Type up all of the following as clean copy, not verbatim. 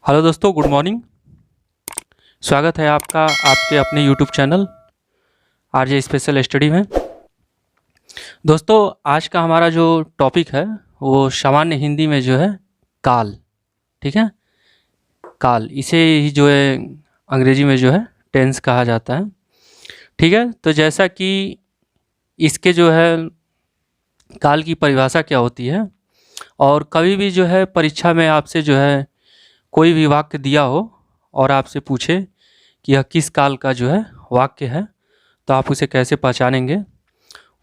Hello दोस्तों, good morning. स्वागत है आपका आपके अपने YouTube channel RJ special study में। दोस्तों, आज का हमारा जो टॉपिक है वो सामान्य हिंदी में जो है काल। ठीक है, काल इसे ही जो है अंग्रेजी में जो है टेंस कहा जाता है। ठीक है, तो जैसा कि इसके जो है काल की परिभाषा क्या होती है, और कभी भी जो है परीक्षा में आपसे जो है कोई भी वाक्य दिया हो और आपसे पूछे कि यह किस काल का जो है वाक्य है, तो आप उसे कैसे पहचानेंगे,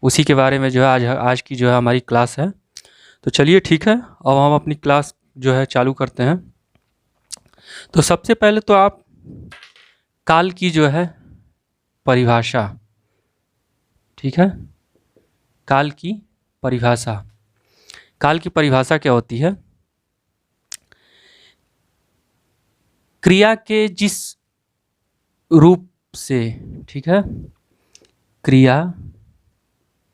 उसी के बारे में जो है आज की जो है हमारी क्लास है। तो चलिए ठीक है, अब हम अपनी क्लास जो है चालू करते हैं। तो सबसे पहले तो आप काल की जो है परिभाषा, ठीक है, काल की परिभाषा, काल की परिभाषा क्या होती है? क्रिया के जिस रूप से, ठीक है, क्रिया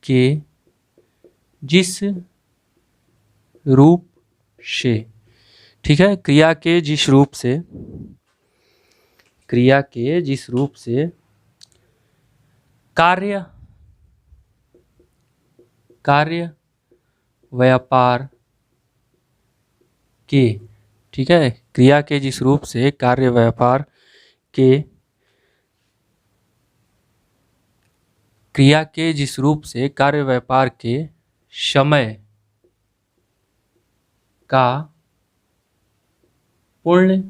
के जिस रूप से, ठीक है, क्रिया के जिस रूप से, क्रिया के जिस रूप से कार्य कार्य व्यापार के, ठीक है, क्रिया के जिस रूप से कार्य व्यापार के, क्रिया के जिस रूप से कार्य व्यापार के समय का पूर्ण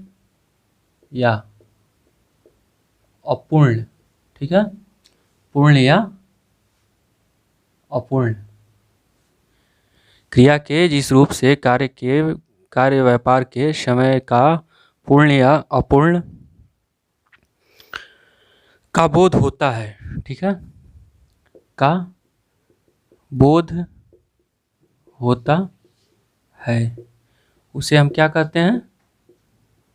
या अपूर्ण, ठीक है, पूर्ण या अपूर्ण, क्रिया के जिस रूप से कार्य व्यापार के समय का पूर्ण या अपूर्ण का बोध होता है, ठीक है, का बोध होता है, उसे हम क्या कहते हैं?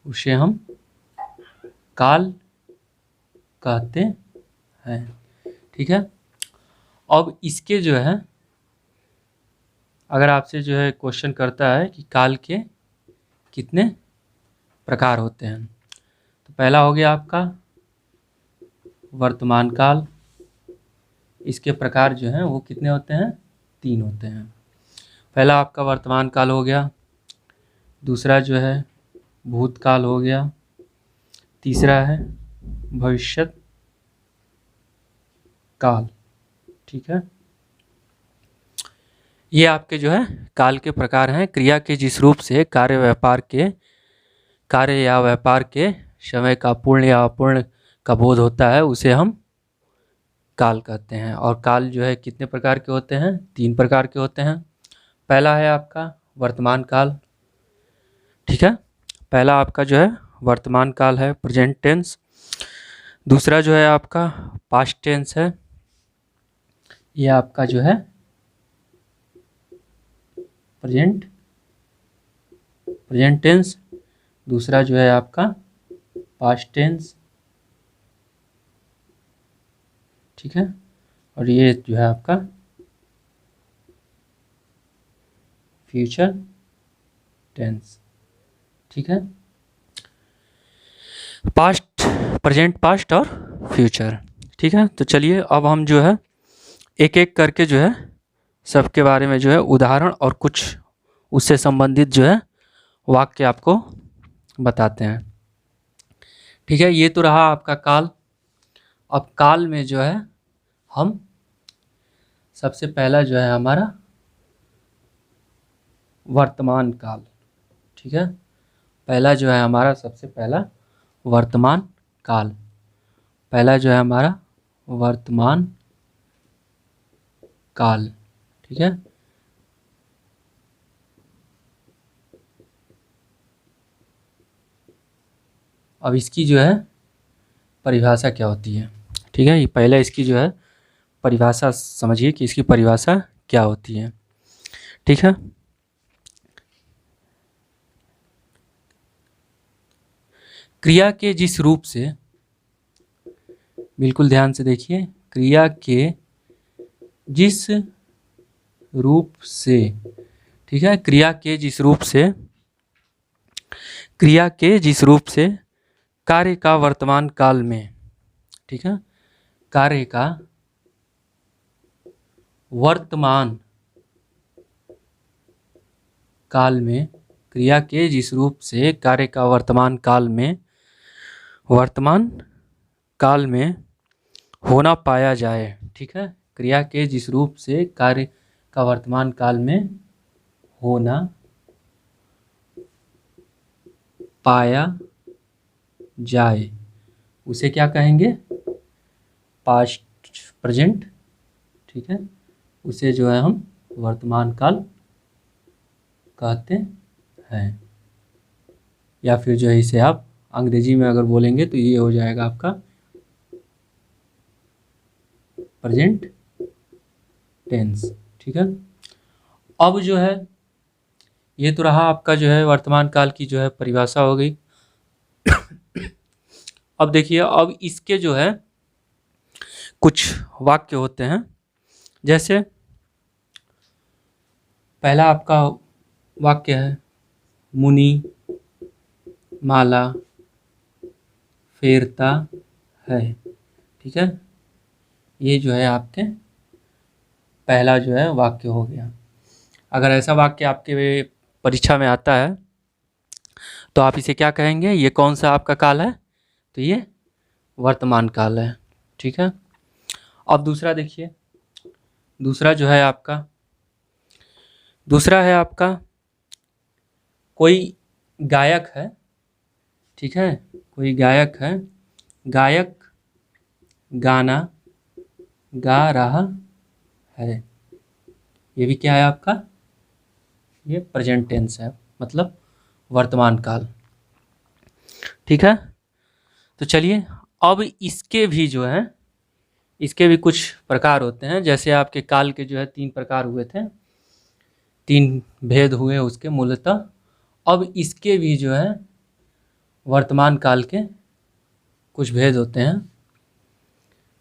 उसे हम काल कहते हैं। ठीक है, अब इसके जो है अगर आपसे जो है क्वेश्चन करता है कि काल के कितने प्रकार होते हैं, तो पहला हो गया आपका वर्तमान काल। इसके प्रकार जो हैं वो कितने होते हैं? 3 होते हैं। पहला आपका वर्तमान काल हो गया, दूसरा जो है भूतकाल हो गया, तीसरा है भविष्यत काल। ठीक है, ये आपके जो है काल के प्रकार हैं। क्रिया के जिस रूप से कार्य या व्यापार के समय का पूर्ण या अपूर्ण का बोध होता है, उसे हम काल कहते हैं। और काल जो है कितने प्रकार के होते हैं? 3 प्रकार के होते हैं। पहला है आपका वर्तमान काल, ठीक है, पहला आपका जो है वर्तमान काल है, प्रेजेंट टेंस। दूसरा जो है आपका पास्ट टेंस है, ये आपका जो है प्रेजेंट टेंस। दूसरा जो है आपका पास्ट टेंस, ठीक है, और ये जो है आपका फ्यूचर टेंस। ठीक है, पास्ट, प्रेजेंट, पास्ट और फ्यूचर। ठीक है, तो चलिए अब हम जो है एक एक करके जो है सबके बारे में जो है उदाहरण और कुछ उससे संबंधित जो है वाक्य आपको बताते हैं। ठीक है, ये तो रहा आपका काल। अब काल में जो है हम सबसे पहला जो है हमारा वर्तमान काल, ठीक है, पहला जो है हमारा सबसे पहला वर्तमान काल, पहला जो है हमारा वर्तमान काल। ठीक है, अब इसकी जो है परिभाषा क्या होती है? ठीक है, ये पहले इसकी जो है परिभाषा समझिए कि इसकी परिभाषा क्या होती है। ठीक है, क्रिया के जिस रूप से, बिल्कुल ध्यान से देखिए, क्रिया के जिस रूप से, ठीक है, क्रिया के जिस रूप से क्रिया के जिस रूप से कार्य का वर्तमान काल में, ठीक है, कार्य का वर्तमान काल में, क्रिया के जिस रूप से कार्य का वर्तमान काल में होना पाया जाए, ठीक है, क्रिया के जिस रूप से कार्य का वर्तमान काल में होना पाया जाए, उसे क्या कहेंगे, पास्ट प्रेजेंट, ठीक है, उसे जो है हम वर्तमान काल कहते हैं। या फिर जो है इसे आप अंग्रेजी में अगर बोलेंगे तो ये हो जाएगा आपका प्रेजेंट टेंस, ठीक है। अब जो है ये तो रहा आपका जो है वर्तमान काल की जो है परिभाषा हो गई। अब देखिए, अब इसके जो है कुछ वाक्य होते हैं, जैसे पहला आपका वाक्य है मुनि माला फेरता है, ठीक है, ये जो है आपके पहला जो है वाक्य हो गया। अगर ऐसा वाक्य आपके परीक्षा में आता है तो आप इसे क्या कहेंगे, ये कौन सा आपका काल है, तो ये वर्तमान काल है, ठीक है। अब दूसरा देखिए, दूसरा जो है आपका, दूसरा है आपका कोई गायक है, ठीक है, कोई गायक है, गायक गाना गा रहा है, ये भी क्या है आपका, ये प्रेजेंट टेंस है, मतलब वर्तमान काल, ठीक है। तो चलिए, अब इसके भी जो है, इसके भी कुछ प्रकार होते हैं। जैसे आपके काल के जो है 3 प्रकार हुए थे, 3 भेद हुए उसके मूलतः। अब इसके भी जो है वर्तमान काल के कुछ भेद होते हैं,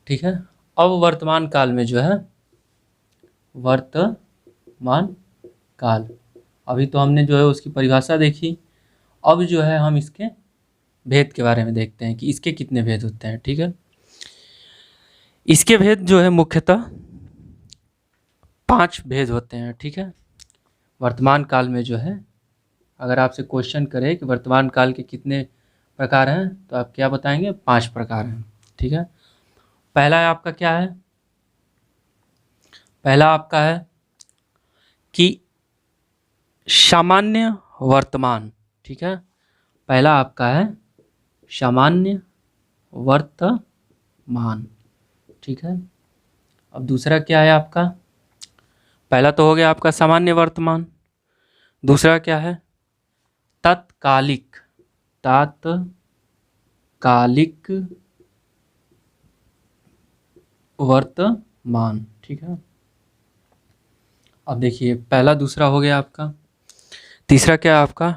ठीक है। अब वर्तमान काल में जो है, वर्तमान काल, अभी तो हमने जो है उसकी परिभाषा देखी, अब जो है हम इसके भेद के बारे में देखते हैं कि इसके कितने भेद होते हैं, ठीक है। इसके भेद जो है मुख्यतः 5 भेद होते हैं, ठीक है। वर्तमान काल में जो है, अगर आपसे क्वेश्चन करे कि वर्तमान काल के कितने प्रकार हैं, तो आप क्या बताएंगे, 5 प्रकार हैं, ठीक है। पहला है आपका क्या है, पहला आपका है कि सामान्य वर्तमान, ठीक है, पहला आपका है सामान्य वर्तमान, ठीक है। अब दूसरा क्या है आपका, पहला तो हो गया आपका सामान्य वर्तमान, दूसरा क्या है तत्कालिक, तात्कालिक वर्तमान, ठीक है। अब देखिए, पहला दूसरा हो गया आपका, तीसरा क्या है आपका,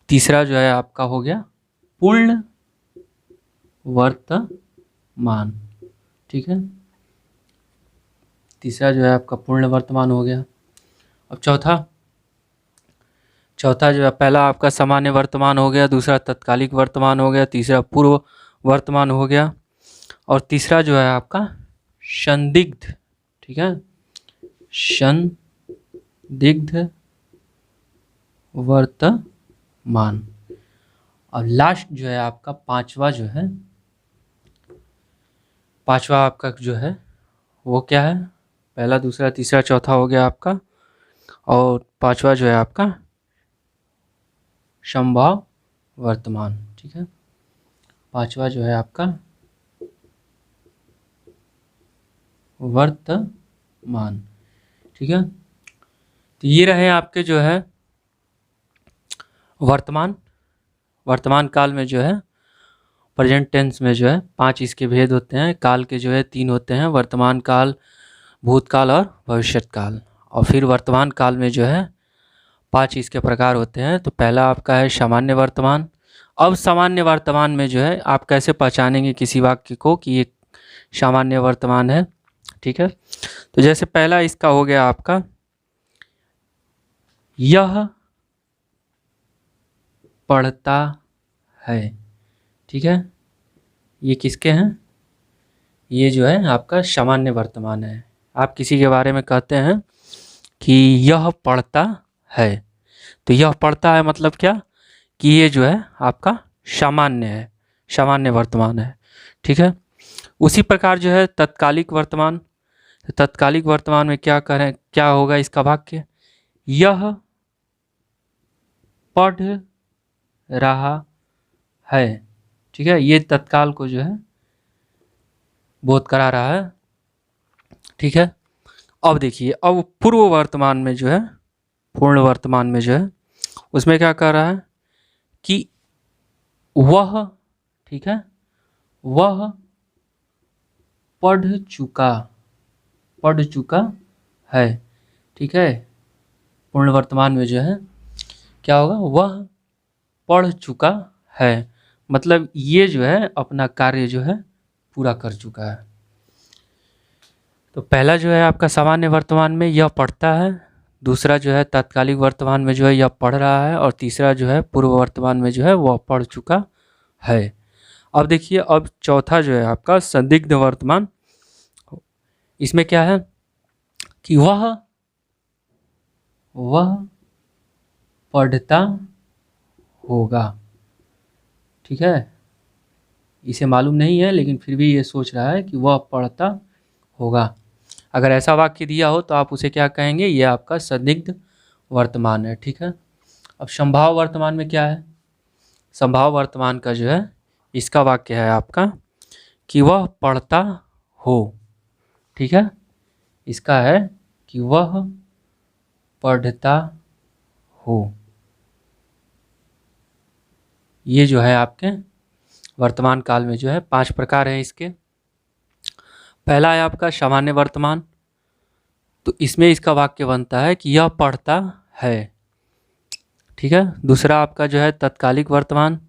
तीसरा जो है आपका हो गया पूर्ण वर्तमान, ठीक है, तीसरा जो है आपका पूर्ण वर्तमान हो गया। अब चौथा, चौथा जो है, पहला आपका सामान्य वर्तमान हो गया, दूसरा तत्कालिक वर्तमान हो गया, तीसरा पूर्व वर्तमान हो गया, और तीसरा जो है आपका संदिग्ध, ठीक है, संदिग्ध वर्तमान। और लास्ट जो है आपका पांचवा जो है, पांचवा आपका जो है वो क्या है, पहला दूसरा तीसरा चौथा हो गया आपका, और पांचवा जो है आपका संभाव वर्तमान, ठीक है, पांचवा जो है आपका वर्तमान, ठीक है। तो ये रहे आपके जो है वर्तमान काल में जो है प्रेजेंट टेंस में जो है 5 इसके भेद होते हैं। काल के जो है 3 होते हैं, वर्तमान काल, भूतकाल और भविष्यत काल। और फिर वर्तमान काल में जो है 5 इसके प्रकार होते हैं। तो पहला आपका है सामान्य वर्तमान। अब सामान्य वर्तमान में जो है आप कैसे पहचानेंगे किसी वाक्य को कि ये सामान्य वर्तमान है, ठीक है। तो जैसे पहला इसका हो गया आपका, यह पढ़ता है। ठीक है, ये किसके हैं? ये जो है आपका सामान्य वर्तमान है। आप किसी के बारे में कहते हैं कि यह पढ़ता है, तो यह पढ़ता है मतलब क्या कि ये जो है आपका सामान्य है, सामान्य वर्तमान है। ठीक है, उसी प्रकार जो है तत्कालिक वर्तमान, तो तत्कालिक वर्तमान में क्या करें, क्या होगा इसका वाक्य? यह पढ़ रहा है। ठीक है, ये तत्काल को जो है बोध करा रहा है। ठीक है, अब देखिए, अब पूर्व वर्तमान में जो है, पूर्ण वर्तमान में जो है उसमें क्या कर रहा है कि वह, ठीक है, वह पढ़ चुका है। ठीक है, पूर्ण वर्तमान में जो है क्या होगा? वह पढ़ चुका है, मतलब ये जो है अपना कार्य जो है पूरा कर चुका है। तो पहला जो है आपका सामान्य वर्तमान में यह पढ़ता है, दूसरा जो है तात्कालिक वर्तमान में जो है यह पढ़ रहा है, और तीसरा जो है पूर्व वर्तमान में जो है वह पढ़ चुका है। अब देखिए, अब चौथा जो है आपका संदिग्ध वर्तमान, इसमें क्या है कि वह पढ़ता होगा। ठीक है, इसे मालूम नहीं है लेकिन फिर भी ये सोच रहा है कि वह पढ़ता होगा। अगर ऐसा वाक्य दिया हो तो आप उसे क्या कहेंगे? ये आपका संदिग्ध वर्तमान है। ठीक है, अब संभाव वर्तमान में क्या है? संभाव वर्तमान का जो है इसका वाक्य है आपका कि वह पढ़ता हो। ठीक है, इसका है कि वह पढ़ता हो। ये जो है आपके वर्तमान काल में जो है 5 प्रकार हैं इसके। पहला है आपका सामान्य वर्तमान, तो इसमें इसका वाक्य बनता है कि यह पढ़ता है। ठीक है, दूसरा आपका जो है तत्कालिक वर्तमान,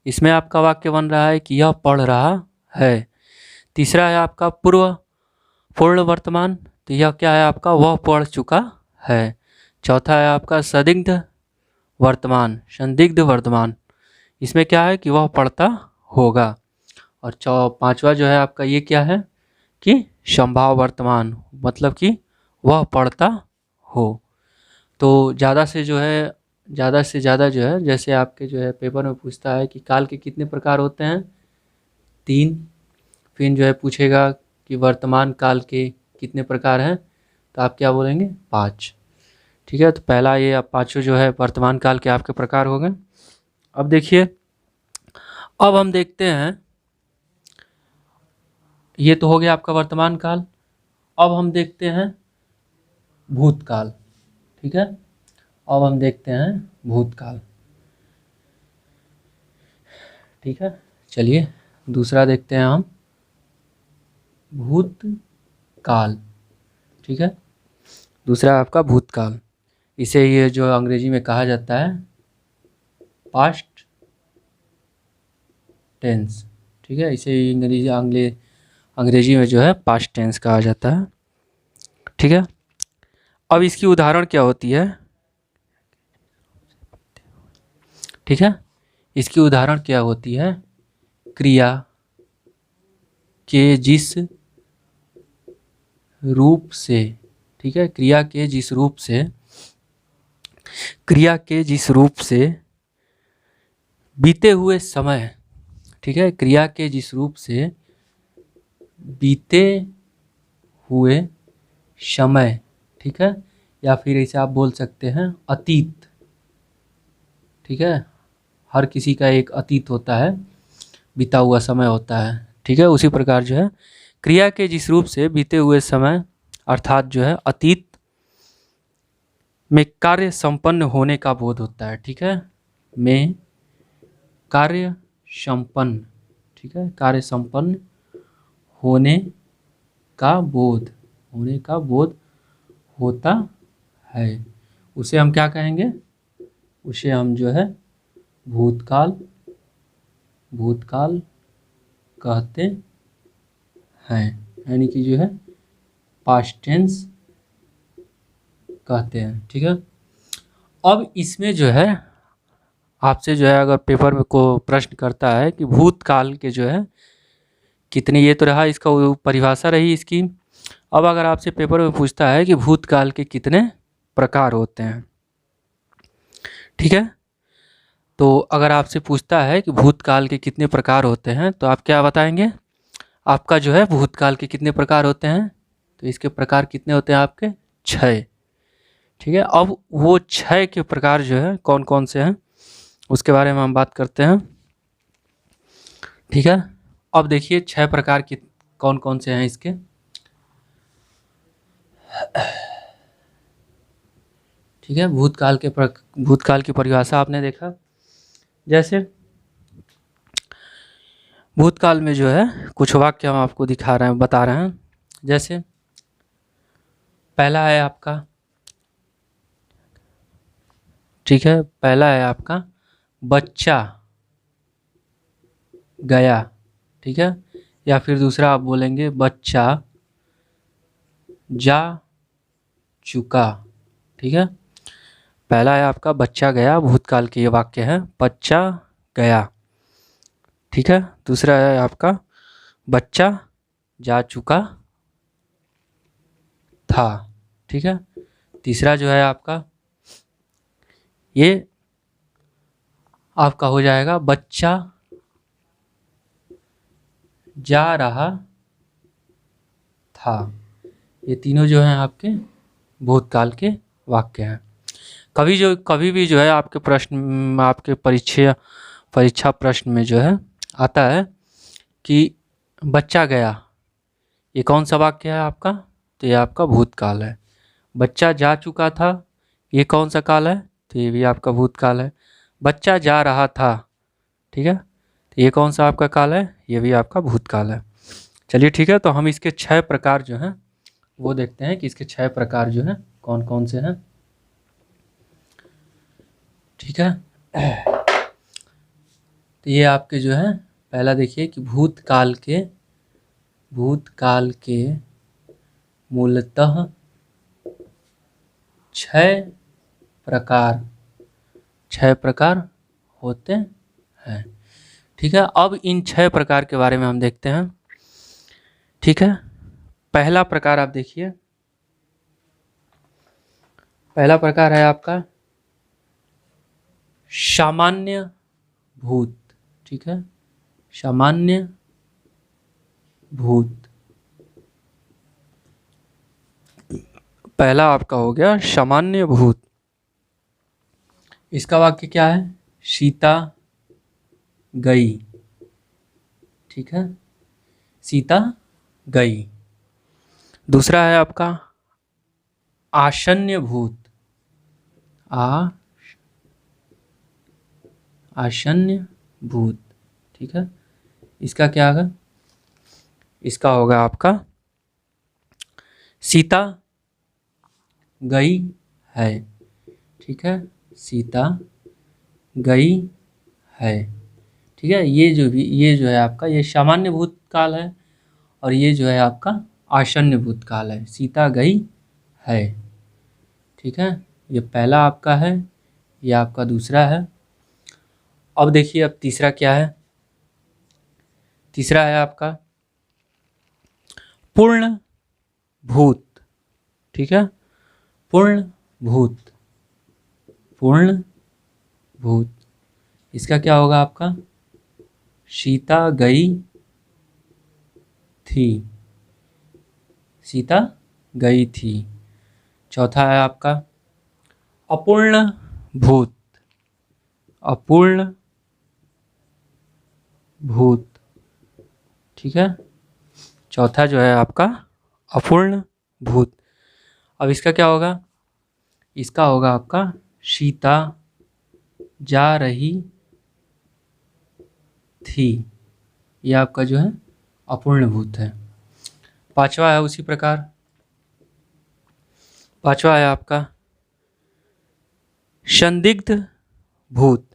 इसमें आपका वाक्य बन रहा है कि यह पढ़ रहा है। तीसरा है आपका पूर्ण वर्तमान, तो यह क्या है आपका? वह पढ़ चुका है। चौथा है आपका संदिग्ध वर्तमान, इसमें क्या है कि वह पढ़ता होगा। और पांचवा जो है आपका ये क्या है कि संभाव वर्तमान, मतलब कि वह पढ़ता हो। तो ज़्यादा से ज़्यादा जो है, जैसे आपके जो है पेपर में पूछता है कि काल के कितने प्रकार होते हैं? 3। फिर जो है पूछेगा कि वर्तमान काल के कितने प्रकार हैं, तो आप क्या बोलेंगे? 5। ठीक है, तो पहला ये आप पाँचों जो है वर्तमान काल के आपके प्रकार हो गए। अब देखिए, अब हम देखते हैं, ये तो हो गया आपका वर्तमान काल। अब हम देखते हैं भूतकाल। ठीक है, अब हम देखते हैं भूतकाल। ठीक है, चलिए दूसरा देखते हैं हम, भूतकाल। ठीक है, दूसरा आपका भूतकाल, इसे ये जो अंग्रेजी में कहा जाता है पास्ट टेंस। ठीक है, इसे अंग्रेजी में जो है पास्ट टेंस कहा जाता है। ठीक है, अब इसकी उदाहरण क्या होती है? ठीक है, इसकी उदाहरण क्या होती है? क्रिया के जिस रूप से, ठीक है, क्रिया के जिस रूप से बीते हुए समय, ठीक है, क्रिया के जिस रूप से बीते हुए समय, ठीक है, या फिर इसे आप बोल सकते हैं अतीत। ठीक है, हर किसी का एक अतीत होता है, बीता हुआ समय होता है। ठीक है, उसी प्रकार जो है क्रिया के जिस रूप से बीते हुए समय, अर्थात जो है अतीत में कार्य संपन्न होने का बोध होता है। ठीक है, में कार्य संपन्न, ठीक है, कार्य संपन्न होने का बोध होता है, उसे हम क्या कहेंगे? उसे हम जो है भूतकाल कहते हैं, यानी कि जो है पास्ट टेंस कहते हैं। ठीक है, अब इसमें जो है आपसे जो है अगर पेपर में को प्रश्न करता है कि भूतकाल के जो है कितने, ये तो रहा इसका परिभाषा रही इसकी। अब अगर आपसे पेपर में पूछता है कि भूतकाल के कितने प्रकार होते हैं, ठीक है, तो अगर आपसे पूछता है कि भूतकाल के कितने प्रकार होते हैं तो आप क्या बताएंगे? आपका जो है भूतकाल के कितने प्रकार होते हैं, तो इसके प्रकार कितने होते हैं आपके? 6। ठीक है, अब वो 6 के प्रकार जो है कौन कौन से हैं उसके बारे में हम बात करते हैं। ठीक है, अब देखिए 6 प्रकार की कौन कौन से हैं इसके। ठीक है, भूतकाल की परिभाषा आपने देखा। जैसे भूतकाल में जो है कुछ वाक्य हम आपको दिखा रहे हैं, बता रहे हैं। जैसे पहला है आपका, ठीक है, पहला है आपका बच्चा गया। ठीक है, या फिर दूसरा आप बोलेंगे बच्चा जा चुका। ठीक है, पहला है आपका बच्चा गया, भूतकाल के ये वाक्य है, बच्चा गया। ठीक है, दूसरा है आपका बच्चा जा चुका था। ठीक है, तीसरा जो है आपका ये आपका हो जाएगा बच्चा जा रहा था। ये तीनों जो हैं आपके भूतकाल के वाक्य हैं। कभी भी जो है आपके प्रश्न, आपके परीक्षा प्रश्न में जो है आता है कि बच्चा गया, ये कौन सा वाक्य है आपका? तो ये आपका भूतकाल है। बच्चा जा चुका था, ये कौन सा काल है? तो ये भी आपका भूतकाल है। बच्चा जा रहा था, ठीक है, तो ये कौन सा आपका काल है? ये भी आपका भूतकाल है। चलिए ठीक है, तो हम इसके 6 प्रकार जो हैं वो देखते हैं कि इसके 6 प्रकार जो हैं कौन कौन से हैं। ठीक है, तो ये आपके जो है पहला देखिए कि भूतकाल के मूलतः 6 प्रकार होते हैं। ठीक है, अब इन 6 प्रकार के बारे में हम देखते हैं। ठीक है, पहला प्रकार आप देखिए, पहला प्रकार है आपका सामान्य भूत। ठीक है, सामान्य भूत, पहला आपका हो गया सामान्य भूत। इसका वाक्य क्या है? सीता गई। ठीक है, सीता गई। दूसरा है आपका आसन्न भूत, आसन्न भूत। ठीक है, इसका क्या होगा? इसका होगा आपका सीता गई है। ठीक है, सीता गई है। ठीक है, ये जो है आपका ये सामान्य भूतकाल है और ये जो है आपका आसन्न भूतकाल है। सीता गई है। ठीक है, ये पहला आपका है, ये आपका दूसरा है। अब देखिए अब तीसरा क्या है? तीसरा है आपका पूर्ण भूत। ठीक है, पूर्ण भूत, पूर्ण भूत। इसका क्या होगा आपका? सीता गई थी, सीता गई थी। चौथा है आपका अपूर्ण भूत, अपूर्ण भूत। ठीक है, चौथा जो है आपका अपूर्ण भूत। अब इसका क्या होगा? इसका होगा आपका सीता जा रही थी। यह आपका जो है अपूर्ण भूत है। पांचवा है उसी प्रकार, पांचवा है आपका संदिग्ध भूत,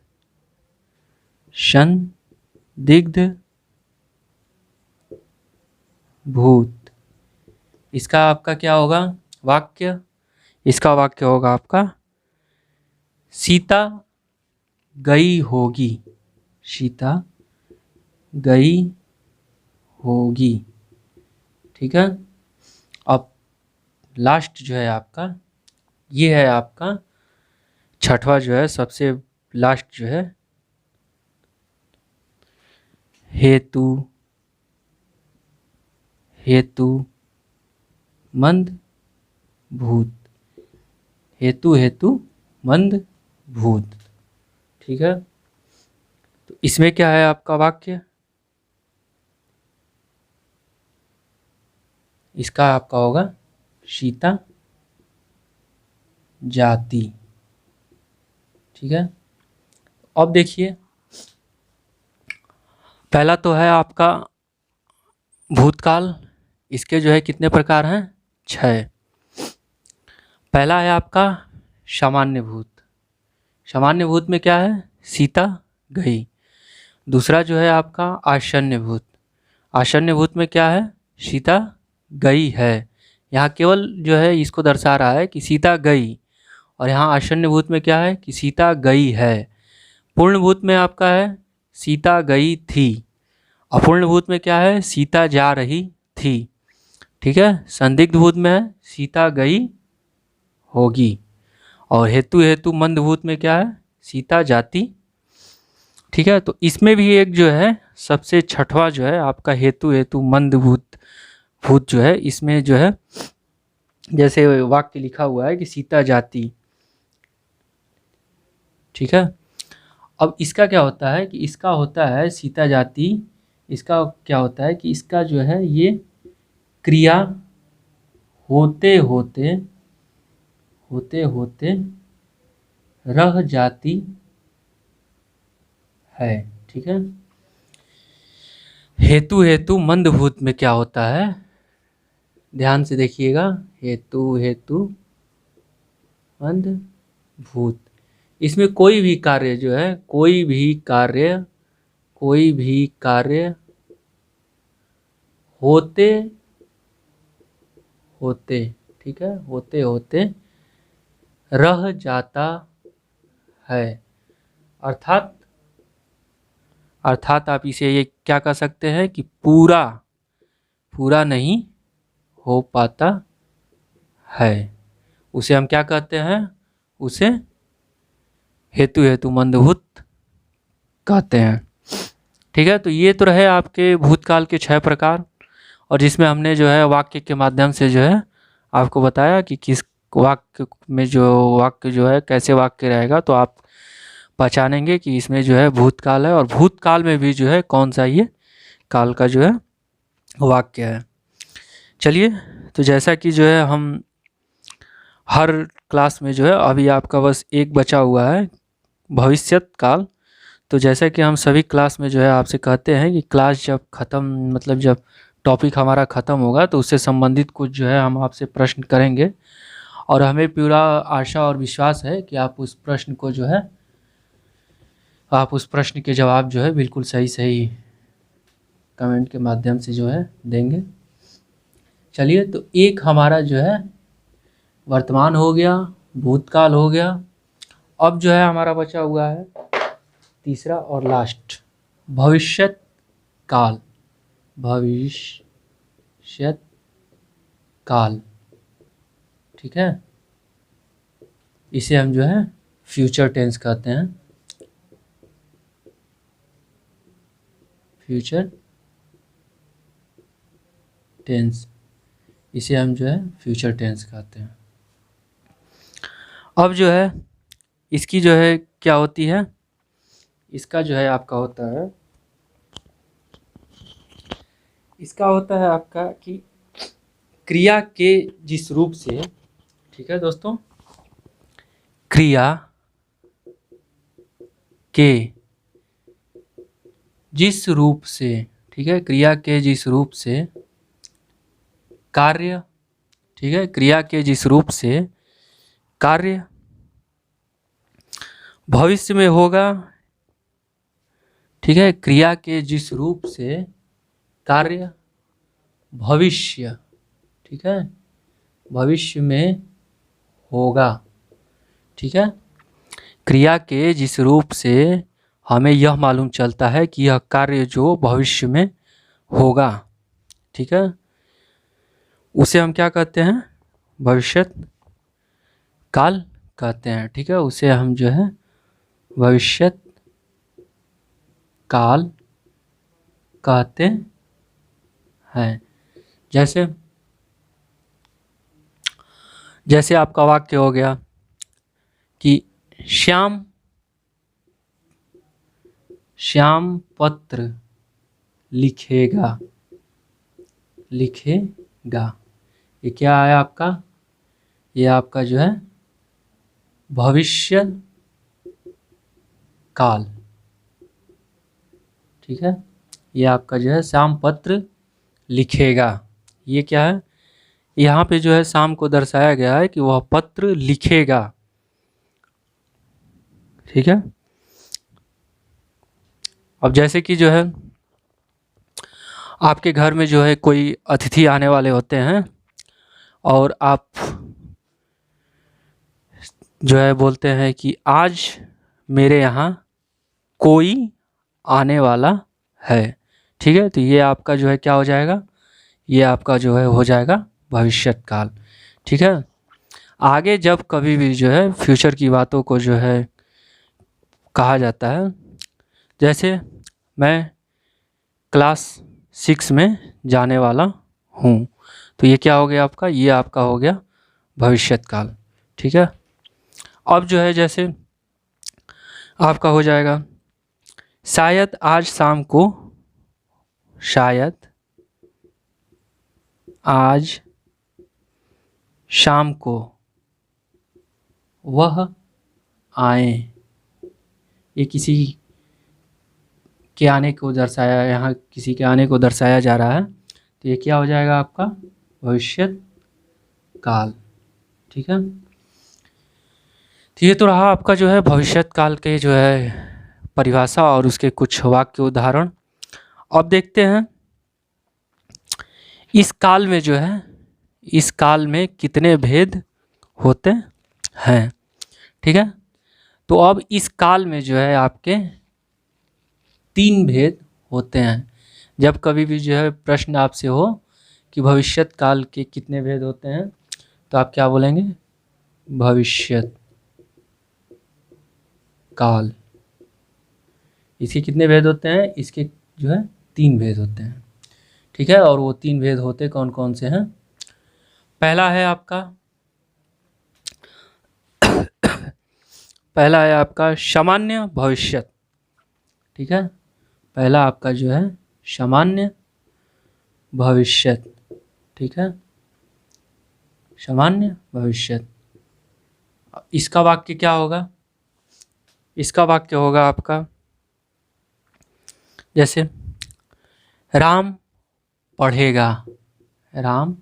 संदिग्ध भूत। इसका आपका क्या होगा वाक्य? इसका वाक्य होगा आपका सीता गई होगी, सीता गई होगी। ठीक है। अब लास्ट जो है आपका, ये है आपका छठवां जो है, सबसे लास्ट जो है, हेतु हेतु मंद भूत, हेतु हेतु मंद भूत। ठीक है। तो इसमें क्या है आपका वाक्य, इसका आपका होगा सीता जाती। ठीक है। अब देखिए, पहला तो है आपका भूतकाल, इसके जो है कितने प्रकार हैं, 6। पहला है आपका सामान्य भूत, सामान्य भूत में क्या है, सीता गई। दूसरा जो है आपका आसन्न भूत, आसन्न भूत में क्या है, सीता गई है। यहाँ केवल जो है इसको दर्शा रहा है कि सीता गई, और यहाँ आसन्न भूत में क्या है कि सीता गई है। पूर्ण भूत में आपका है सीता गई थी, अपूर्ण भूत में क्या है, सीता जा रही थी। ठीक है। संदिग्ध भूत में है सीता गई होगी, और हेतु हेतु मंद भूत में क्या है, सीता जाती। ठीक है। तो इसमें भी एक जो है सबसे छठवां जो है आपका हेतु हेतु मंद भूत जो है, इसमें जो है जैसे वाक्य लिखा हुआ है कि सीता जाती। ठीक है। अब इसका क्या होता है कि इसका होता है सीता जाती, इसका क्या होता है कि इसका जो है ये क्रिया होते होते होते होते रह जाती है। ठीक है। हेतु हेतु मंद भूत में क्या होता है, ध्यान से देखिएगा, हेतु हेतु मंद भूत, इसमें कोई भी कार्य जो है, कोई भी कार्य होते होते, ठीक है, होते होते रह जाता है। अर्थात आप इसे ये क्या कह सकते हैं कि पूरा नहीं हो पाता है, उसे हम क्या कहते हैं, उसे हेतु हेतु मंदभूत कहते हैं। ठीक है। तो ये तो रहे आपके भूतकाल के 6 प्रकार, और जिसमें हमने जो है वाक्य के माध्यम से जो है आपको बताया कि किस वाक्य में जो वाक्य जो है कैसे वाक्य रहेगा, तो आप पहचानेंगे कि इसमें जो है भूतकाल है, और भूतकाल में भी जो है कौन सा ये काल का जो है वाक्य है। चलिए, तो जैसा कि जो है हम हर क्लास में जो है, अभी आपका बस एक बचा हुआ है भविष्यत काल। तो जैसा कि हम सभी क्लास में जो है आपसे कहते हैं कि क्लास जब ख़त्म, मतलब जब टॉपिक हमारा ख़त्म होगा तो उससे संबंधित कुछ जो है हम आपसे प्रश्न करेंगे, और हमें पूरा आशा और विश्वास है कि आप उस प्रश्न को जो है, आप उस प्रश्न के जवाब जो है बिल्कुल सही सही कमेंट के माध्यम से जो है देंगे। चलिए, तो एक हमारा जो है वर्तमान हो गया, भूतकाल हो गया। अब जो है हमारा बचा हुआ है तीसरा और लास्ट, भविष्यत काल, भविष्यत काल। ठीक है। इसे हम जो है फ्यूचर टेंस कहते हैं, फ्यूचर टेंस, इसे हम जो है फ्यूचर टेंस कहते हैं। अब जो है इसकी जो है क्या होती है, इसका जो है आपका होता है, इसका होता है आपका कि क्रिया के जिस रूप से, ठीक है दोस्तों, क्रिया के जिस रूप से, ठीक है, क्रिया के जिस रूप से कार्य, ठीक है, क्रिया के जिस रूप से कार्य भविष्य में होगा, ठीक है, क्रिया के जिस रूप से कार्य भविष्य, ठीक है, भविष्य में होगा। ठीक है। क्रिया के जिस रूप से हमें यह मालूम चलता है कि यह कार्य जो भविष्य में होगा, ठीक है, उसे हम क्या कहते हैं? भविष्यत काल कहते हैं। ठीक है, उसे हम जो है भविष्यत काल कहते हैं। जैसे आपका वाक्य हो गया कि श्याम पत्र लिखेगा। ये क्या है आपका? ये आपका जो है भविष्य काल। ठीक है, ये आपका जो है श्याम पत्र लिखेगा। ये क्या है? यहाँ पे जो है शाम को दर्शाया गया है कि वह पत्र लिखेगा। ठीक है, अब जैसे कि जो है आपके घर में जो है कोई अतिथि आने वाले होते हैं और आप जो है बोलते हैं कि आज मेरे यहाँ कोई आने वाला है। ठीक है, तो ये आपका जो है क्या हो जाएगा? ये आपका जो है हो जाएगा भविष्यत काल। ठीक है, आगे जब कभी भी जो है फ्यूचर की बातों को जो है कहा जाता है, जैसे मैं क्लास 6 में जाने वाला हूँ, तो ये क्या हो गया आपका? ये आपका हो गया भविष्यत काल। ठीक है, अब जो है जैसे आपका हो जाएगा शायद आज शाम को, शायद आज शाम को वह आए। ये किसी के आने को दर्शाया, यहाँ किसी के आने को दर्शाया जा रहा है, तो ये क्या हो जाएगा आपका? भविष्यत काल। ठीक है, तो ये तो रहा आपका जो है भविष्यत काल के जो है परिभाषा और उसके कुछ वाक्य उदाहरण। अब देखते हैं इस काल में जो है, इस काल में कितने भेद होते हैं। ठीक है, तो अब इस काल में जो है आपके 3 भेद होते हैं। जब कभी भी जो है प्रश्न आपसे हो कि भविष्यत काल के कितने भेद होते हैं, तो आप क्या बोलेंगे? भविष्यत काल। इसके कितने भेद होते हैं? इसके जो है 3 भेद होते हैं। ठीक है, और वो 3 भेद होते कौन कौन से हैं? पहला है आपका पहला है आपका सामान्य भविष्यत। ठीक है, पहला आपका जो है सामान्य भविष्यत। ठीक है, सामान्य भविष्यत। इसका वाक्य क्या होगा? इसका वाक्य होगा आपका जैसे राम पढ़ेगा, राम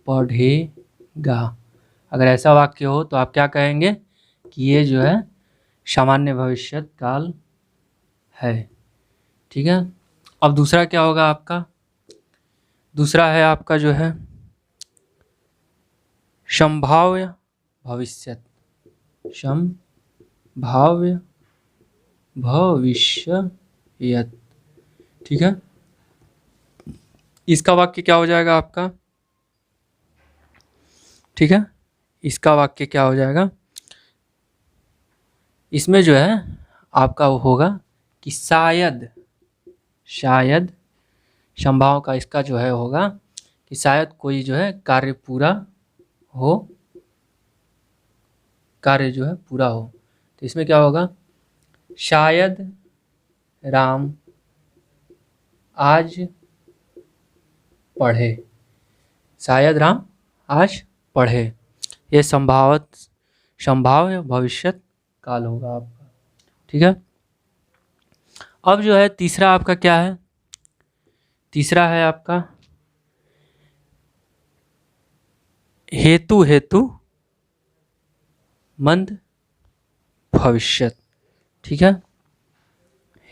पढ़ेगा। अगर ऐसा वाक्य हो तो आप क्या कहेंगे कि ये जो है सामान्य भविष्यत काल है। ठीक है, अब दूसरा क्या होगा आपका? दूसरा है आपका जो है संभाव्य भविष्यत। संभाव्य भविष्यत। ठीक है, इसका वाक्य क्या हो जाएगा आपका? ठीक है, इसका वाक्य क्या हो जाएगा? इसमें जो है आपका होगा कि शायद, शायद संभाव का इसका जो है होगा कि शायद कोई जो है कार्य पूरा हो, कार्य जो है पूरा हो। तो इसमें क्या होगा? शायद राम आज पढ़े, शायद राम आज पढ़े। ये संभाव्य भविष्यत काल होगा आपका। ठीक है, अब जो है तीसरा आपका क्या है? तीसरा है आपका हेतु मंद भविष्यत। ठीक है,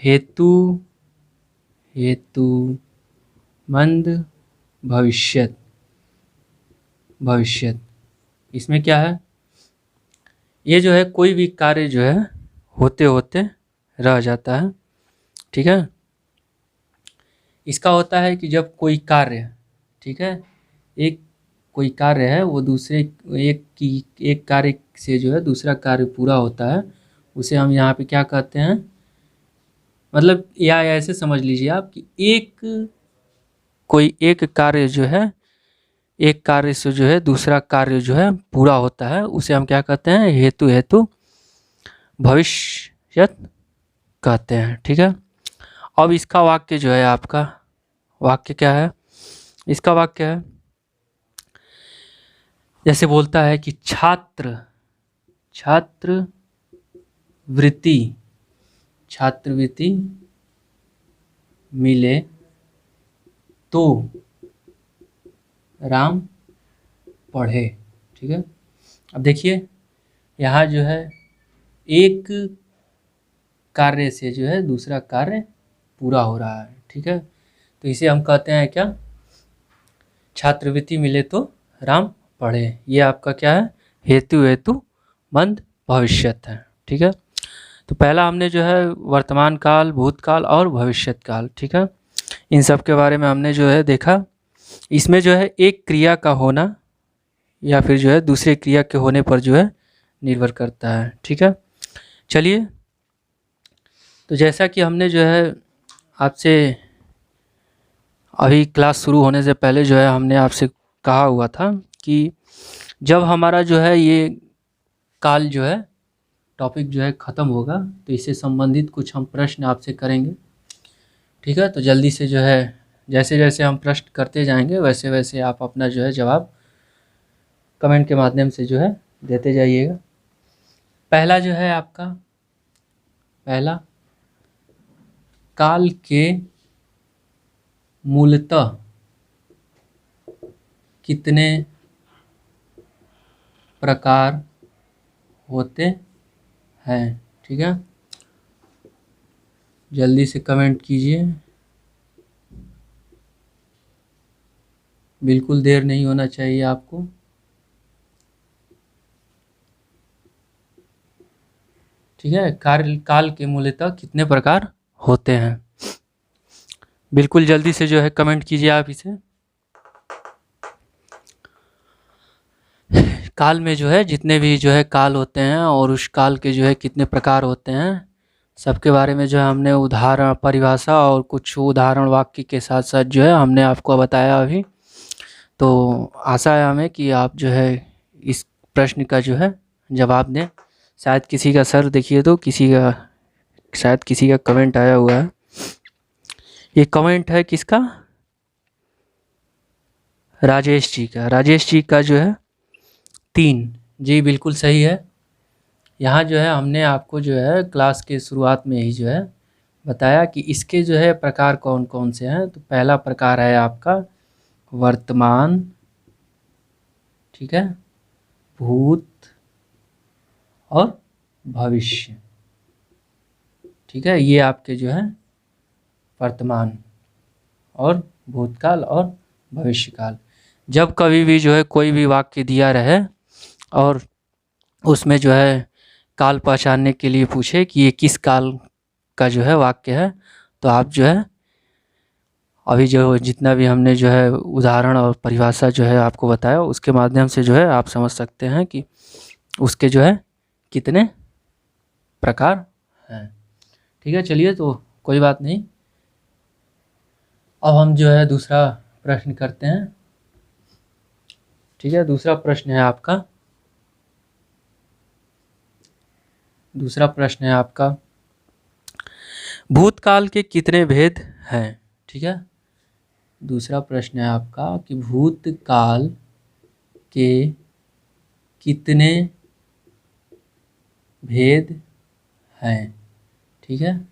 हेतु मंद भविष्यत। इसमें क्या है? ये जो है कोई भी कार्य जो है होते होते रह जाता है, ठीक है। इसका होता है कि जब कोई कार्य, ठीक है, एक कोई कार्य है वो दूसरे एक कार्य से जो है दूसरा कार्य पूरा होता है, उसे हम यहाँ पे क्या कहते हैं, मतलब या ऐसे समझ लीजिए आप कि कोई एक कार्य जो है, एक कार्य से जो है दूसरा कार्य जो है पूरा होता है, उसे हम क्या कहते हैं, हेतु हेतु भविष्यत कहते हैं, ठीक है। अब इसका वाक्य जो है, आपका वाक्य क्या है, इसका वाक्य है जैसे बोलता है कि छात्रवृत्ति मिले तो राम पढ़े, ठीक है। अब देखिए यहाँ जो है एक कार्य से जो है दूसरा कार्य पूरा हो रहा है, ठीक है, तो इसे हम कहते हैं क्या, छात्रवृत्ति मिले तो राम पढ़े। ये आपका क्या है, हेतु हेतु मंद भविष्यत है, ठीक है। तो पहला हमने जो है वर्तमान काल, भूतकाल और भविष्यत काल, ठीक है, इन सब के बारे में हमने जो है देखा। इसमें जो है एक क्रिया का होना या फिर जो है दूसरे क्रिया के होने पर जो है निर्भर करता है, ठीक है। चलिए, तो जैसा कि हमने जो है आपसे अभी क्लास शुरू होने से पहले जो है हमने आपसे कहा हुआ था कि जब हमारा जो है ये काल जो है टॉपिक जो है ख़त्म होगा तो इससे संबंधित कुछ हम प्रश्न आपसे करेंगे, ठीक है। तो जल्दी से जो है जैसे जैसे हम प्रश्न करते जाएंगे वैसे वैसे आप अपना जो है जवाब कमेंट के माध्यम से जो है देते जाइएगा। पहला जो है आपका, पहला, काल के मूलतः कितने प्रकार होते हैं, ठीक है, जल्दी से कमेंट कीजिए, बिल्कुल देर नहीं होना चाहिए आपको। ठीक है, काल के मूलतः कितने प्रकार होते हैं, बिल्कुल जल्दी से जो है कमेंट कीजिए आप इसे। काल में जो है जितने भी जो है काल होते हैं और उस काल के जो है कितने प्रकार होते हैं, सबके बारे में जो है हमने उदाहरण, परिभाषा और कुछ उदाहरण वाक्य के साथ साथ जो है हमने आपको बताया अभी। तो आशा है हमें कि आप जो है इस प्रश्न का जो है जवाब दें। शायद किसी का सर देखिए तो शायद किसी का कमेंट आया हुआ है। ये कमेंट है किसका, राजेश जी का जो है 3, जी बिल्कुल सही है। यहाँ जो है हमने आपको जो है क्लास के शुरुआत में ही जो है बताया कि इसके जो है प्रकार कौन कौन से हैं। तो पहला प्रकार है आपका वर्तमान, ठीक है, भूत और भविष्य, ठीक है, ये आपके जो है वर्तमान और भूतकाल और भविष्यकाल। जब कभी भी जो है कोई भी वाक्य दिया रहे और उसमें जो है काल पहचानने के लिए पूछे कि ये किस काल का जो है वाक्य है, तो आप जो है अभी जो जितना भी हमने जो है उदाहरण और परिभाषा जो है आपको बताया उसके माध्यम से जो है आप समझ सकते हैं कि उसके जो है कितने प्रकार हैं, ठीक है। चलिए, तो कोई बात नहीं, अब हम जो है दूसरा प्रश्न करते हैं, ठीक है। दूसरा प्रश्न है आपका, भूतकाल के कितने भेद हैं, ठीक है। दूसरा प्रश्न है आपका कि भूतकाल के कितने भेद हैं, ठीक है।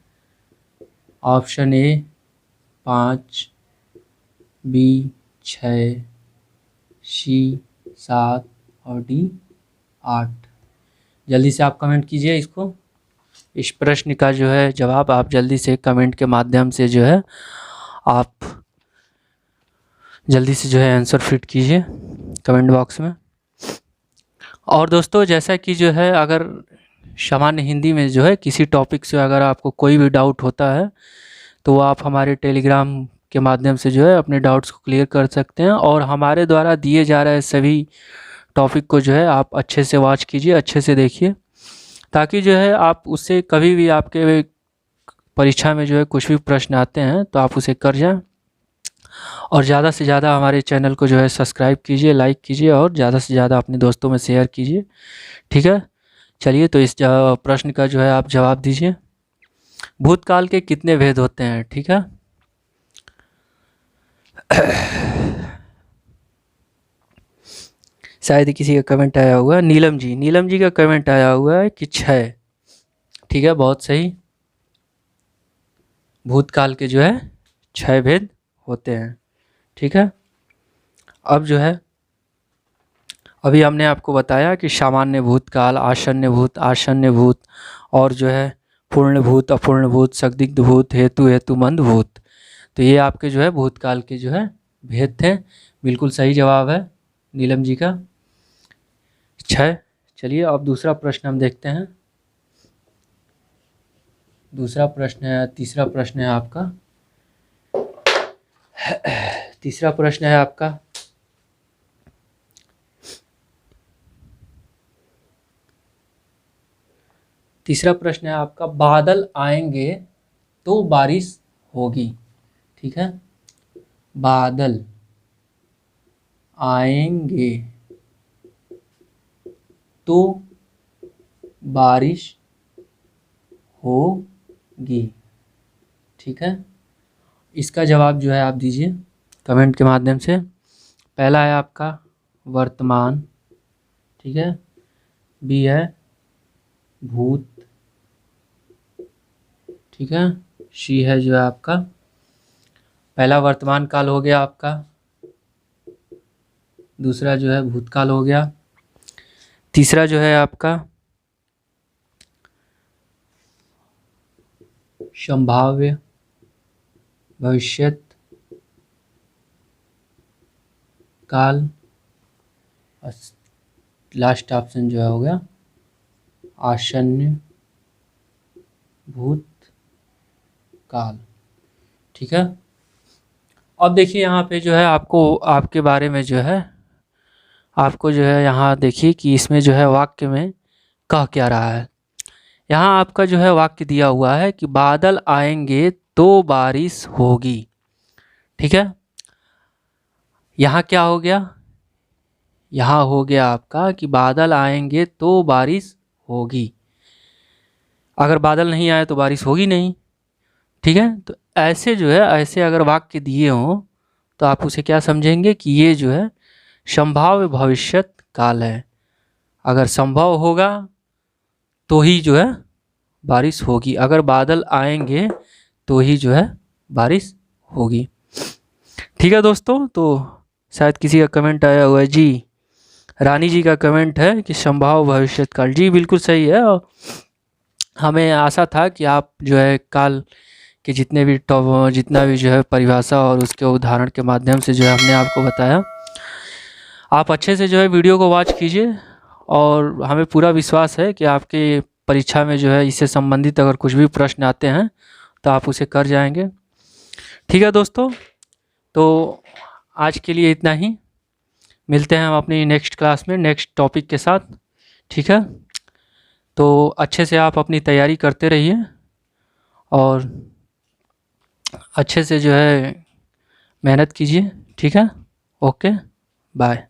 ऑप्शन ए 5, बी 6, सी 7 और डी 8। जल्दी से आप कमेंट कीजिए इसको, इस प्रश्न का जो है जवाब आप जल्दी से कमेंट के माध्यम से जो है आप जल्दी से जो है आंसर फिट कीजिए कमेंट बॉक्स में। और दोस्तों जैसा कि जो है, अगर सामान्य हिंदी में जो है किसी टॉपिक से अगर आपको कोई भी डाउट होता है तो आप हमारे टेलीग्राम के माध्यम से जो है अपने डाउट्स को क्लियर कर सकते हैं। और हमारे द्वारा दिए जा रहे सभी टॉपिक को जो है आप अच्छे से वॉच कीजिए, अच्छे से देखिए, ताकि जो है आप उससे कभी भी आपके परीक्षा में जो है कुछ भी प्रश्न आते हैं तो आप उसे कर जाएं। और ज़्यादा से ज़्यादा हमारे चैनल को जो है सब्सक्राइब कीजिए, लाइक कीजिए और ज़्यादा से ज़्यादा अपने दोस्तों में शेयर कीजिए। ठीक है, चलिए तो इस प्रश्न का जो है आप जवाब दीजिए। भूतकाल के कितने भेद होते हैं? ठीक है, शायद किसी का कमेंट आया हुआ है, नीलम जी का कमेंट आया हुआ है कि 6। ठीक है, बहुत सही। भूतकाल के जो है 6 भेद होते हैं। ठीक है, अब जो है अभी हमने आपको बताया कि सामान्य भूतकाल, आसन्न भूत और जो है पूर्ण भूत, अपूर्ण भूत, संदिग्ध भूत, हेतुमंद भूत। तो ये आपके जो है भूतकाल के जो है भेद थे। बिल्कुल सही जवाब है नीलम जी का, 6। चलिए अब दूसरा प्रश्न हम देखते हैं। दूसरा प्रश्न है, तीसरा प्रश्न है आपका। तीसरा प्रश्न है आपका, तीसरा प्रश्न है आपका, बादल आएंगे तो बारिश होगी। ठीक है, बादल आएंगे तो बारिश होगी। ठीक है, इसका जवाब जो है आप दीजिए कमेंट के माध्यम से। पहला है आपका वर्तमान, ठीक है, बी है भूत, ठीक है, सी है जो है आपका, पहला वर्तमान काल हो गया आपका, दूसरा जो है भूतकाल हो गया, तीसरा जो है आपका संभाव्य भविष्यत काल, लास्ट ऑप्शन जो है हो गया आसन्न भूत काल। ठीक है, अब देखिए यहाँ पे जो है आपको आपके बारे में जो है आपको जो है यहाँ देखिए कि इसमें जो है वाक्य में कह क्या रहा है। यहाँ आपका जो है वाक्य दिया हुआ है कि बादल आएंगे तो बारिश होगी। ठीक है, यहाँ क्या हो गया, यहाँ हो गया आपका कि बादल आएंगे तो बारिश होगी। अगर बादल नहीं आए तो बारिश होगी नहीं। ठीक है, तो ऐसे जो है ऐसे अगर वाक्य दिए हों तो आप उसे क्या समझेंगे कि ये जो है संभाव्य भविष्यत काल है। अगर संभव होगा तो ही जो है बारिश होगी, अगर बादल आएंगे तो ही जो है बारिश होगी। ठीक है दोस्तों, तो शायद किसी का कमेंट आया हुआ है, जी रानी जी का कमेंट है कि संभाव्य भविष्यत काल। जी बिल्कुल सही है, और हमें आशा था कि आप जो है काल के जितना भी जो है परिभाषा और उसके उदाहरण के माध्यम से जो है हमने आपको बताया, आप अच्छे से जो है वीडियो को वॉच कीजिए। और हमें पूरा विश्वास है कि आपके परीक्षा में जो है इससे संबंधित अगर कुछ भी प्रश्न आते हैं तो आप उसे कर जाएंगे। ठीक है दोस्तों, तो आज के लिए इतना ही, मिलते हैं हम अपनी नेक्स्ट क्लास में नेक्स्ट टॉपिक के साथ। ठीक है, तो अच्छे से आप अपनी तैयारी करते रहिए और अच्छे से जो है मेहनत कीजिए। ठीक है, ओके, बाय।